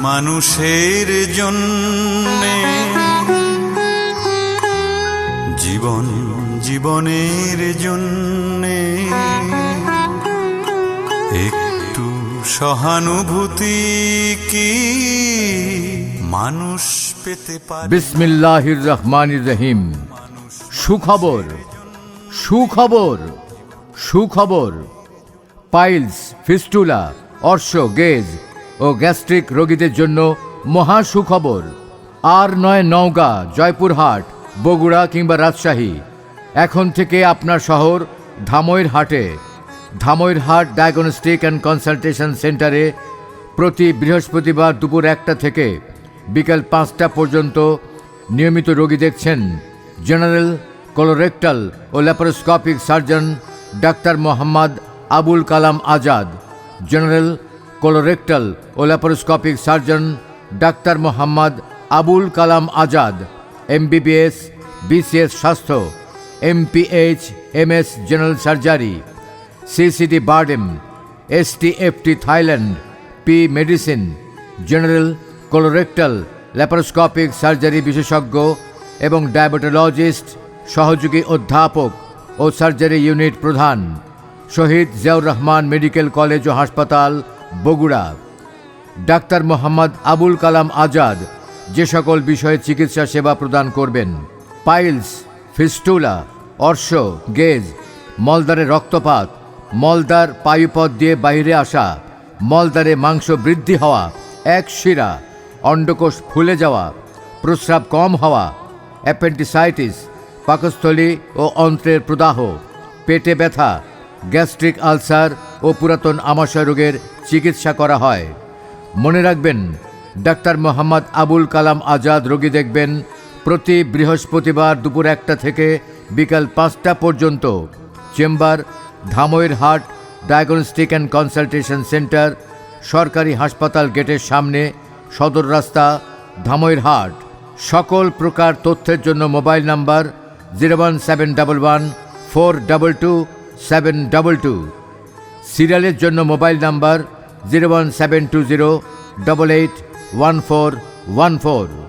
মানুষের জন্যে জীবন জীবনের জন্যে একটু সহানুভূতি কি মানুষ পেতে পারে? বিসমিল্লাহির রহমানির রহিম। সুখবর, সুখবর, সুখবর। পাইলস, ফিস্টুলা, অর্শ, গেজ ও গ্যাস্ট্রিক রোগীদের জন্য মহা সুখবর। আর নয় নওগাঁ, জয়পুরহাট, বগুড়া কিংবা রাজশাহী, এখন থেকে আপনার শহর ধামইরহাটে ধামইরহাট ডায়াগনস্টিক অ্যান্ড কনসালটেশন সেন্টারে প্রতি বৃহস্পতিবার দুপুর 1টা থেকে বিকেল 5টা পর্যন্ত নিয়মিত রোগী দেখছেন জেনারেল, কোলোরেক্টাল ও ল্যাপারোস্কোপিক সার্জন ডাক্তার মোহাম্মদ আবুল কালাম আজাদ। জেনারেল, কোলোরেক্টাল ও ল্যাপারোস্কোপিক সার্জন ডাক্তার মোহাম্মদ আবুল কালাম আজাদ, MBBS, BCS স্বাস্থ্য, MPH, MS general surgery, CCD BIRDEM, STFT Thailand, P medicine. General, colorectal, laparoscopic surgery বিশেষজ্ঞ এবং ডায়াবেটোলজিস্ট, সহযোগী অধ্যাপক ও সার্জারি ইউনিট প্রধান, শহীদ জিয়াউর রহমান মেডিকেল কলেজ ও হাসপাতাল, বগুড়া। ডাক্তার মোহাম্মদ আবুল কালাম আজাদ যে সকল বিষয়ে চিকিৎসা সেবা প্রদান করবেন: পাইলস, ফিস্টুলা, অর্শ, গেজ, মলদ্বারে রক্তপাত, মলদ্বার পায়ুপথ দিয়ে বাইরে আসা, মলদ্বারে মাংস বৃদ্ধি হওয়া, একশিরা, অন্ডকোষ ফুলে যাওয়া, প্রস্রাব কম হওয়া, অ্যাপেন্ডিসাইটিস, পাকস্থলী ও অন্ত্রের প্রদাহ, পেটে ব্যথা, গ্যাস্ট্রিক আলসার ও পুরাতন আমাশয় রোগের চিকিৎসা করা হয়। মনে রাখবেন, ডাক্তার মোহাম্মদ আবুল কালাম আজাদ রোগী দেখবেন প্রতি বৃহস্পতিবার দুপুর 1টা থেকে বিকাল 5টা পর্যন্ত। Chamber Dhamoirhat diagnostic and consultation centre, সরকারি হাসপাতাল গেটের সামনে, সদর রাস্তা, ধামইরহাট। সকল প্রকার তথ্যের জন্য মোবাইল নাম্বার 01711422722। সিরিয়ালের জন্য মোবাইল নাম্বার 01720881414।